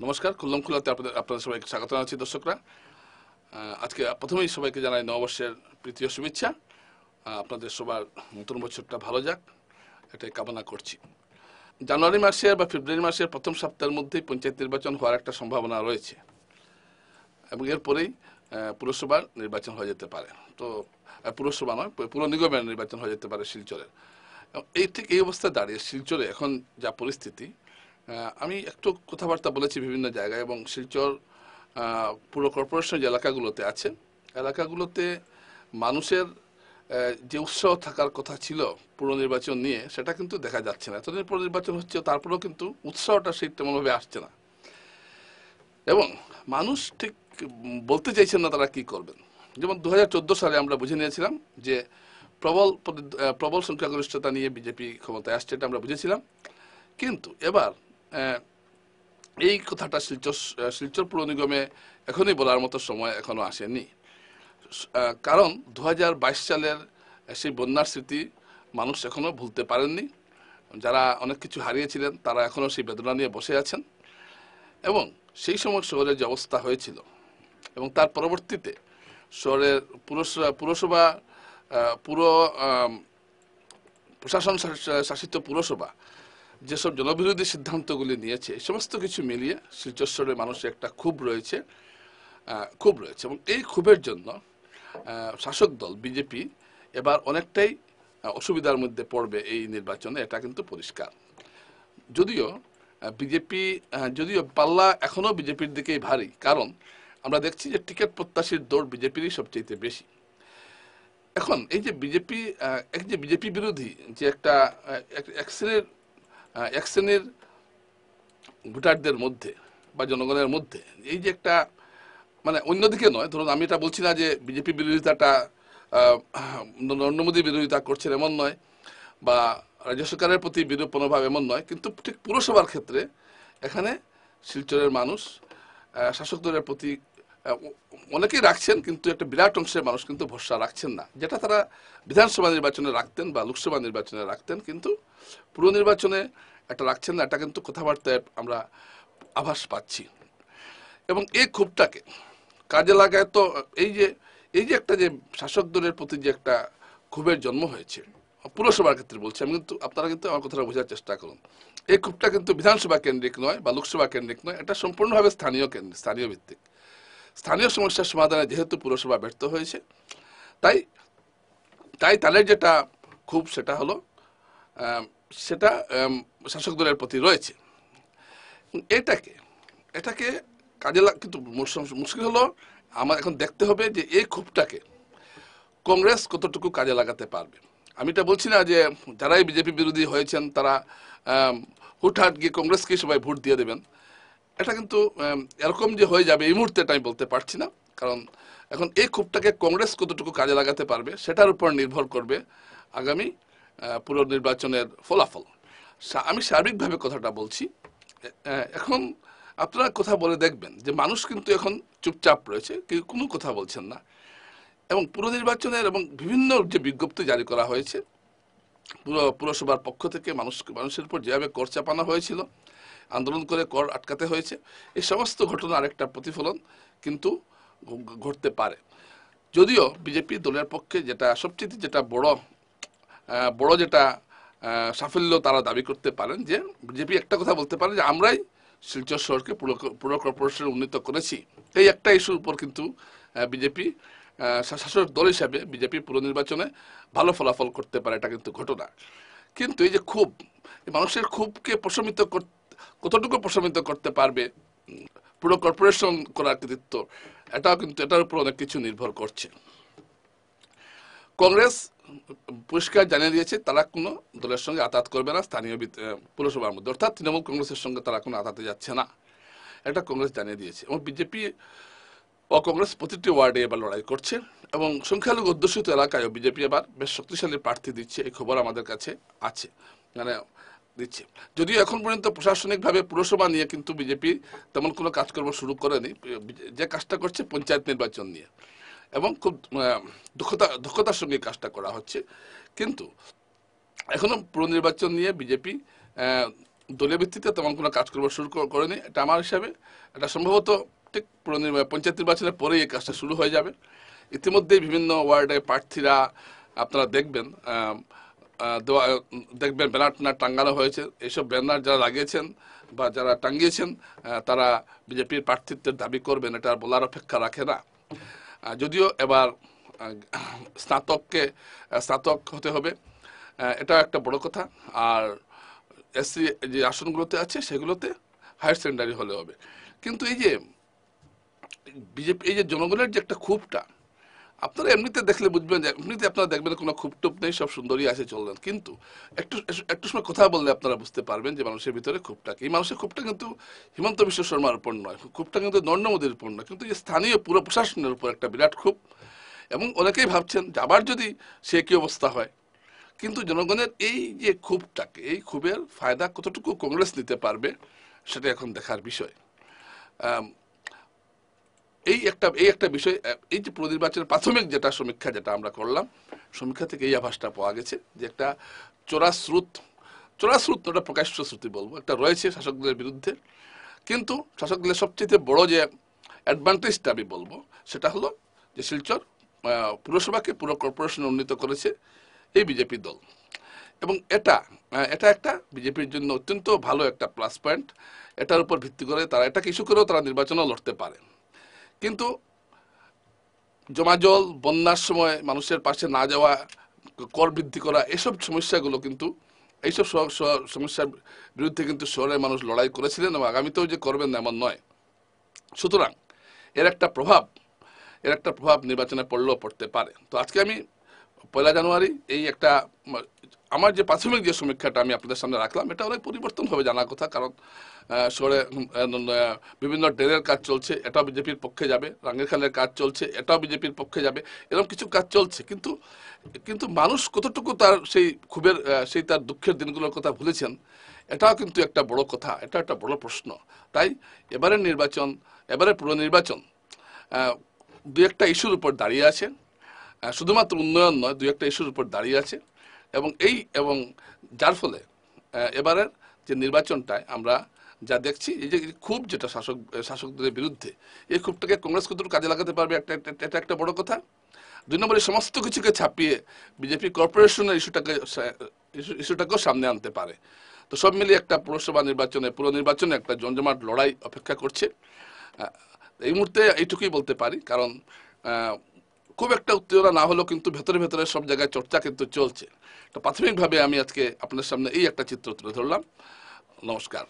নমস্কার, খুল্লম খুল্লাতে আপনাদের সবাইকে স্বাগত জানাচ্ছি দর্শকরা। আজকে প্রথমেই সবাইকে জানাই নববর্ষের প্রীতি ও শুভেচ্ছা। আপনাদের সবার নতুন বছরটা ভালো যাক, এটাই কামনা করছি। জানুয়ারি মাসের বা ফেব্রুয়ারি মাসের প্রথম সপ্তাহের মধ্যেই পঞ্চায়েত নির্বাচন হওয়ার একটা সম্ভাবনা রয়েছে এবং এরপরেই পুরসভার নির্বাচন হয়ে যেতে পারে। তো পুরসভা নয়, পুর নিগমের নির্বাচন হয়ে যেতে পারে শিলচরের। এই অবস্থায় দাঁড়িয়ে শিলচরে এখন যা পরিস্থিতি, আমি একটু কথাবার্তা বলেছি বিভিন্ন জায়গায়, এবং শিলচর পুর কর্পোরেশন যে এলাকাগুলোতে আছে, এলাকাগুলোতে মানুষের যে উৎসাহ থাকার কথা ছিল পুর নির্বাচন নিয়ে, সেটা কিন্তু দেখা যাচ্ছে না। এতদিন পুর নির্বাচন হচ্ছে, তারপরেও কিন্তু উৎসাহটা সেই তেমনভাবে আসছে না, এবং মানুষ ঠিক বলতে চাইছেন না তারা কি করবেন। যেমন 2014 সালে আমরা বুঝে নিয়েছিলাম যে প্রবল সংখ্যাগরিষ্ঠতা নিয়ে বিজেপি ক্ষমতায় আসছে, এটা আমরা বুঝেছিলাম। কিন্তু এবার এই কথাটা শিলচর পুর নিগমে এখনই বলার মতো সময় এখনো আসেনি। কারণ 2022 সালের সেই বন্যার স্মৃতি মানুষ এখনো ভুলতে পারেননি। যারা অনেক কিছু হারিয়েছিলেন তারা এখনো সেই বেদনা নিয়ে বসে আছেন, এবং সেই সময় শহরের যে অবস্থা হয়েছিল এবং তার পরবর্তীতে শহরের পুরসভা পুরো প্রশাসন শাসিত পুরসভা যেসব জনবিরোধী সিদ্ধান্তগুলি নিয়েছে, এই সমস্ত কিছু মিলিয়ে শিলচর শহরের মানুষের একটা ক্ষোভ রয়েছে। এবং এই ক্ষোভের জন্য শাসক দল বিজেপি এবার অনেকটাই অসুবিধার মধ্যে পড়বে এই নির্বাচনে, এটা কিন্তু পরিষ্কার। যদিও পাল্লা এখনো বিজেপির দিকেই ভারী, কারণ আমরা দেখছি যে টিকিট প্রত্যাশীর দৌড় বিজেপিরই সবচেয়ে বেশি। এখন এই যে বিজেপি বিরোধী যে একটা এক শ্রেণীর ভোটারদের মধ্যে বা জনগণের মধ্যে এই যে একটা, মানে অন্যদিকে নয়, ধরুন আমি এটা বলছি না যে বিজেপি বিরোধিতাটা নরেন্দ্র মোদী বিরোধিতা করছেন এমন নয়, বা রাজ্য সরকারের প্রতি বিরূপ মনোভাব এমন নয়, কিন্তু ঠিক পুরসভার ক্ষেত্রে এখানে শিলচরের মানুষ শাসক দলের প্রতি অনেকেই রাখছেন, কিন্তু একটা বিরাট অংশের মানুষ কিন্তু ভরসা রাখছেন না, যেটা তারা বিধানসভা নির্বাচনে রাখতেন বা লোকসভা নির্বাচনে রাখতেন, কিন্তু পুর নির্বাচনে এটা রাখছেন না। এটা কিন্তু কথাবার্তায় আমরা আভাস পাচ্ছি, এবং এই ক্ষোভটাকে কাজে লাগায়। তো এই যে একটা যে শাসক দলের প্রতি যে একটা ক্ষোভের জন্ম হয়েছে পুরসভার ক্ষেত্রে বলছি আমি, কিন্তু আপনারা কিন্তু আমার কথাটা বোঝার চেষ্টা করুন। এই ক্ষোভটা কিন্তু বিধানসভা কেন্দ্রিক নয় বা লোকসভা কেন্দ্রিক নয়, এটা সম্পূর্ণভাবে স্থানীয় ভিত্তিক। স্থানীয় সমস্যার সমাধানে যেহেতু পুরসভা ব্যর্থ হয়েছে, তাই তাদের যেটা ক্ষোভ সেটা হলো সেটা শাসক দলের প্রতি রয়েছে। এটাকে কাজে কিন্তু মুশকিল হলো, আমার এখন দেখতে হবে যে এই ক্ষোভটাকে কংগ্রেস কতটুকু কাজে লাগাতে পারবে। আমি এটা বলছি না যে যারাই বিজেপি বিরোধী হয়েছেন তারা হুটহাট গিয়ে কংগ্রেসকে সবাই ভোট দিয়ে দেবেন। এটা কিন্তু এরকম যে হয়ে যাবে এই মুহূর্তে এটা আমি বলতে পারছি না, কারণ এখন এই ক্ষোভটাকে কংগ্রেস কতটুকু কাজে লাগাতে পারবে সেটার উপর নির্ভর করবে আগামী পুর নির্বাচনের ফলাফল। আমি সার্বিকভাবে কথাটা বলছি। এখন আপনারা কথা বলে দেখবেন যে মানুষ কিন্তু এখন চুপচাপ রয়েছে, কেউ কোনো কথা বলছেন না, এবং পুর নির্বাচনের এবং বিভিন্ন যে বিজ্ঞপ্তি জারি করা হয়েছে পুরসভার পক্ষ থেকে মানুষের উপর যেভাবে কর চাপানো হয়েছিল, আন্দোলন করে কর আটকাতে হয়েছে, এই সমস্ত ঘটনার একটা প্রতিফলন কিন্তু ঘটতে পারে। যদিও বিজেপি দলের পক্ষে যেটা বড় যেটা সাফল্য তারা দাবি করতে পারেন, যে বিজেপি একটা কথা বলতে পারে যে আমরাই শিলচর শহরকে পুর কর্পোরেশনে উন্নীত করেছি। এই একটা ইস্যুর উপর কিন্তু বিজেপি শাসক দল হিসাবে বিজেপি পুর নির্বাচনে ভালো ফলাফল করতে পারে, এটা কিন্তু ঘটনা। কিন্তু এই যে ক্ষোভ, মানুষের ক্ষোভকে কতটুকু প্রশমিত করতে পারবে পুরো কর্পোরেশন করার কৃতিত্ব, এটার উপর অনেক কিছু নির্ভর করছে। কংগ্রেস পরিষ্কার জানিয়ে দিয়েছে তারা কোনো দলের সঙ্গে আতাত করবে না স্থানীয় পুরসভার মধ্যে, অর্থাৎ তৃণমূল কংগ্রেসের সঙ্গে তারা কোনো আতাতে যাচ্ছে না, এটা কংগ্রেস জানিয়ে দিয়েছে। এবং বিজেপি ও কংগ্রেস প্রতিটি ওয়ার্ডে এবার লড়াই করছে, এবং সংখ্যালঘু অধ্যুষিত এলাকায়ও বিজেপি এবার বেশ শক্তিশালী প্রার্থী দিচ্ছে, এই খবর আমাদের কাছে আছে, দিচ্ছে। যদিও এখন পর্যন্ত প্রশাসনিকভাবে পুরসভা নিয়ে কিন্তু বিজেপি তেমন কোনো কাজকর্ম শুরু করেনি, যে কাজটা করছে পঞ্চায়েত নির্বাচন নিয়ে, এবং খুব দক্ষতার সঙ্গে কাজটা করা হচ্ছে। কিন্তু এখনো পুর নির্বাচন নিয়ে বিজেপি দলীয় ভিত্তিতে তেমন কোনো কাজকর্ম শুরু করেনি। এটা আমার হিসাবে এটা সম্ভবত ঠিক পঞ্চায়েত নির্বাচনের পরেই এই কাজটা শুরু হয়ে যাবে। ইতিমধ্যেই বিভিন্ন ওয়ার্ডে প্রার্থীরা আপনারা দেখবেন দেখবেন ব্যানার ট্যানার টাঙ্গানো হয়েছে। এইসব ব্যানার যারা লাগিয়েছেন বা যারা টাঙ্গিয়েছেন তারা বিজেপির প্রার্থিত্বের দাবি করবেন, এটা বলার অপেক্ষা রাখে না। যদিও এবার স্নাতক হতে হবে, এটা একটা বড় কথা। আর এসসি যে আসনগুলোতে আছে সেগুলোতে হায়ার সেকেন্ডারি হলে হবে। কিন্তু এই যে বিজেপি, এই যে জনগণের যে একটা ক্ষোভটা, আপনারা এমনিতে দেখলে বুঝবেন যে এমনিতে আপনারা দেখবেন কোনো ক্ষোভ টোপ নেই, সব সুন্দরই আছে, চললেন। কিন্তু একটু সময় কথা বললে আপনারা বুঝতে পারবেন যে মানুষের ভিতরে ক্ষোভটা কি। এই মানুষের ক্ষোভটা কিন্তু হিমন্ত বিশ্ব শর্মার উপর নয়, ক্ষোভটা কিন্তু নরেন্দ্র মোদীর উপর নয়, কিন্তু যে স্থানীয় পুরো প্রশাসনের উপর একটা বিরাট ক্ষোভ। এবং অনেকেই ভাবছেন যে আবার যদি সে কি অবস্থা হয়। কিন্তু জনগণের এই যে ক্ষোভটাকে, এই ক্ষোভের ফায়দা কতটুকু কংগ্রেস নিতে পারবে সেটা এখন দেখার বিষয়। এই একটা বিষয়, এই যে পুনর্নির্বাচনের প্রাথমিক যেটা সমীক্ষা যেটা আমরা করলাম, সমীক্ষা থেকে এই আভাসটা পাওয়া গেছে যে একটা চোরাস্রোত ওটা প্রকাশ্য শ্রুতি বলবো, একটা রয়েছে শাসকদের বিরুদ্ধে। কিন্তু শাসকদের সবচেয়ে বড় যে অ্যাডভান্টেজটা আমি বলবো সেটা হলো যে শিলচর পুরসভাকে পুরো কর্পোরেশনে উন্নীত করেছে এই বিজেপি দল। এবং এটা একটা বিজেপির জন্য অত্যন্ত ভালো একটা প্লাস পয়েন্ট। এটার উপর ভিত্তি করে তারা এটাকে ইস্যু করেও তারা নির্বাচনও লড়তে পারে। কিন্তু জমাজল, বন্যার সময় মানুষের পাশে না যাওয়া, কর বৃদ্ধি করা, এসব সমস্যাগুলো কিন্তু এইসব সমস্যার বিরুদ্ধে কিন্তু শহরের মানুষ লড়াই করেছিলেন এবং আগামীতেও যে করবেন এমন নয়। সুতরাং এর একটা প্রভাব নির্বাচনে পড়লেও পড়তে পারে। তো আজকে আমি 1 জানুয়ারি এই একটা আমার যে প্রাথমিক যে সমীক্ষাটা আমি আপনাদের সামনে রাখলাম, এটা অনেক পরিবর্তন হবে জানার কথা। কারণ শহরে বিভিন্ন ড্রেনের কাজ চলছে, এটাও বিজেপির পক্ষে যাবে। রাঙ্গিরখালের কাজ চলছে, এটাও বিজেপির পক্ষে যাবে। এরকম কিছু কাজ চলছে, কিন্তু মানুষ কতটুকু তার সেই তার দুঃখের দিনগুলোর কথা ভুলেছেন, এটাও কিন্তু একটা বড় কথা, এটা একটা বড় প্রশ্ন। তাই এবারে পুনর্নির্বাচন দু একটা ইস্যুর উপর দাঁড়িয়ে আছে। শুধুমাত্র উন্নয়ন নয়, দু একটা ইস্যুর উপর দাঁড়িয়ে আছে। এবং যার ফলে এবারের যে নির্বাচনটায় আমরা যা দেখছি, এই যে ক্ষোভ যেটা শাসকদের বিরুদ্ধে, এই ক্ষোভটাকে কংগ্রেস কতটুকু কাজে লাগাতে পারবে, এটা একটা বড় কথা। 2 নম্বরে সমস্ত কিছুকে ছাপিয়ে বিজেপি কর্পোরেশনের ইস্যুটাকেও সামনে আনতে পারে। তো সব মিলিয়ে একটা পুরসভা পুনর্নির্বাচনে একটা জমজমাট লড়াই অপেক্ষা করছে। এই মুহূর্তে এইটুকুই বলতে পারি, কারণ খুব একটা উত্তেজনা না হলেও কিন্তু ভেতরে সব জায়গায় চর্চা কিন্তু চলছে। তো প্রাথমিকভাবে আমি আজকে আপনার সামনে এই একটা চিত্র তুলে ধরলাম। নমস্কার।